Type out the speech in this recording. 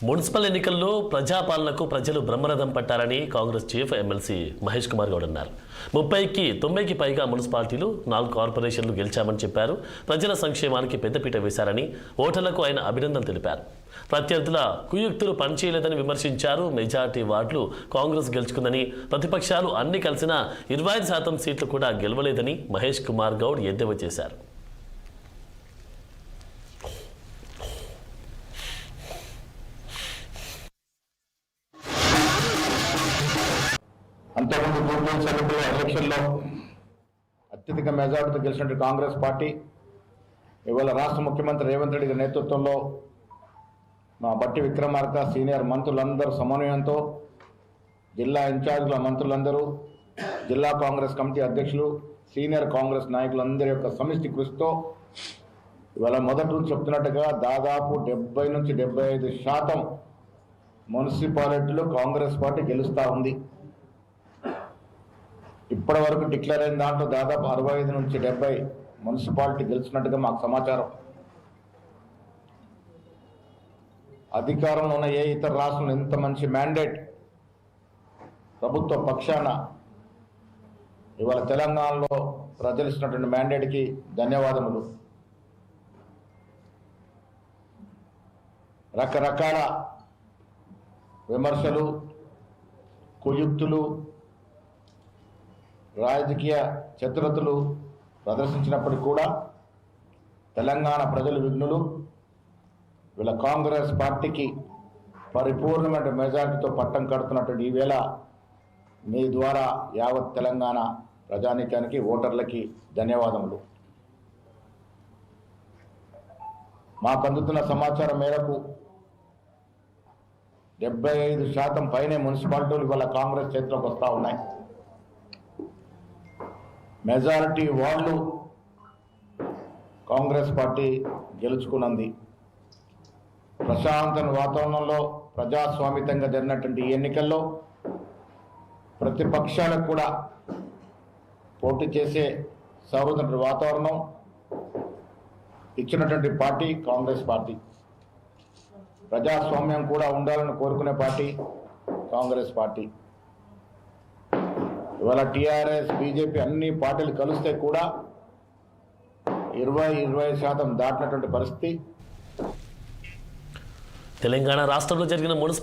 Municipal ఎన్నికల్లో ప్రజాపాలనకు ప్రజలు బ్రహ్మరథం పట్టారని కాంగ్రెస్ చీఫ్ ఎమ్మెల్సీ మహేష్ కుమార్ గౌడ్ అన్నారు. 30కి పైగా మున్సిపాలిటీలు 4 కార్పొరేషన్లు గెలిచామని చెప్పారు. ప్రజల సంక్షేమానికి పెద్దపీట వేశారని ఓటర్లకు ఆయన అభినందన తెలిపారు. ప్రత్యర్థుల కుయుక్తులు పనిచేయలేదని విమర్శించారు. మెజార్టీ వార్డులు కాంగ్రెస్ గెలుచుకుందని, ప్రతిపక్షాలు అన్ని కలిసినా 25% సీట్లు కూడా గెలవలేదని మహేష్ కుమార్ గౌడ్ ఎద్దేవా చేశారు. అంతకుముందు పూర్తి సభ్యుల ఎలక్షన్లో అత్యధిక మెజార్టీతో గెలిచినట్టు కాంగ్రెస్ పార్టీ ఇవాళ రాష్ట్ర ముఖ్యమంత్రి రేవంత్ రెడ్డి నేతృత్వంలో మా బట్టి విక్రమార్క సీనియర్ మంత్రులందరూ సమన్వయంతో జిల్లా ఇన్ఛార్జీల మంత్రులందరూ, జిల్లా కాంగ్రెస్ కమిటీ అధ్యక్షులు, సీనియర్ కాంగ్రెస్ నాయకులందరి యొక్క సమిష్టి కృషితో ఇవాళ మొదటి నుంచి చెప్తున్నట్టుగా దాదాపు 70 నుంచి 75% మున్సిపాలిటీలు కాంగ్రెస్ పార్టీ గెలుస్తూ ఉంది. ఇప్పటి వరకు డిక్లేర్ అయిన దాంట్లో దాదాపు 65 నుంచి 70 మున్సిపాలిటీ గెలిచినట్టుగా మాకు సమాచారం. అధికారంలో ఉన్న ఏ ఇతర రాష్ట్రంలో ఇంత మంచి మ్యాండేట్ ప్రభుత్వ పక్షాన ఇవాళ తెలంగాణలో ప్రజలు ఇచ్చినటువంటి మ్యాండేట్కి ధన్యవాదములు. రకరకాల విమర్శలు, కుయుక్తులు, రాజకీయ చతురతలు ప్రదర్శించినప్పటికీ కూడా తెలంగాణ ప్రజలు విఘ్నులు. వీళ్ళ కాంగ్రెస్ పార్టీకి పరిపూర్ణమైన మెజారిటీతో పట్టం కడుతున్నటువంటి ఈవేళ మీ ద్వారా యావత్ తెలంగాణ ప్రజానీకానికి, ఓటర్లకి ధన్యవాదములు. మాకు అందుతున్న సమాచారం మేరకు 75% పైనే మున్సిపాలిటీలు ఇవాళ కాంగ్రెస్ చేతిలోకి వస్తూ ఉన్నాయి. మెజారిటీ వార్డులు కాంగ్రెస్ పార్టీ గెలుచుకున్నది. ప్రశాంత వాతావరణంలో ప్రజాస్వామికంగా జరిగినటువంటి ఈ ఎన్నికల్లో ప్రతిపక్షాలకు కూడా పోటీ చేసే సౌహృద వాతావరణం ఇచ్చినటువంటి పార్టీ కాంగ్రెస్ పార్టీ. ప్రజాస్వామ్యం కూడా ఉండాలని కోరుకునే పార్టీ కాంగ్రెస్ పార్టీ. ఇవాళ టీఆర్ఎస్, బీజేపీ అన్ని పార్టీలు కలిస్తే కూడా 20% దాటినటువంటి పరిస్థితి. తెలంగాణ రాష్ట్రంలో జరిగిన మున్సిపల్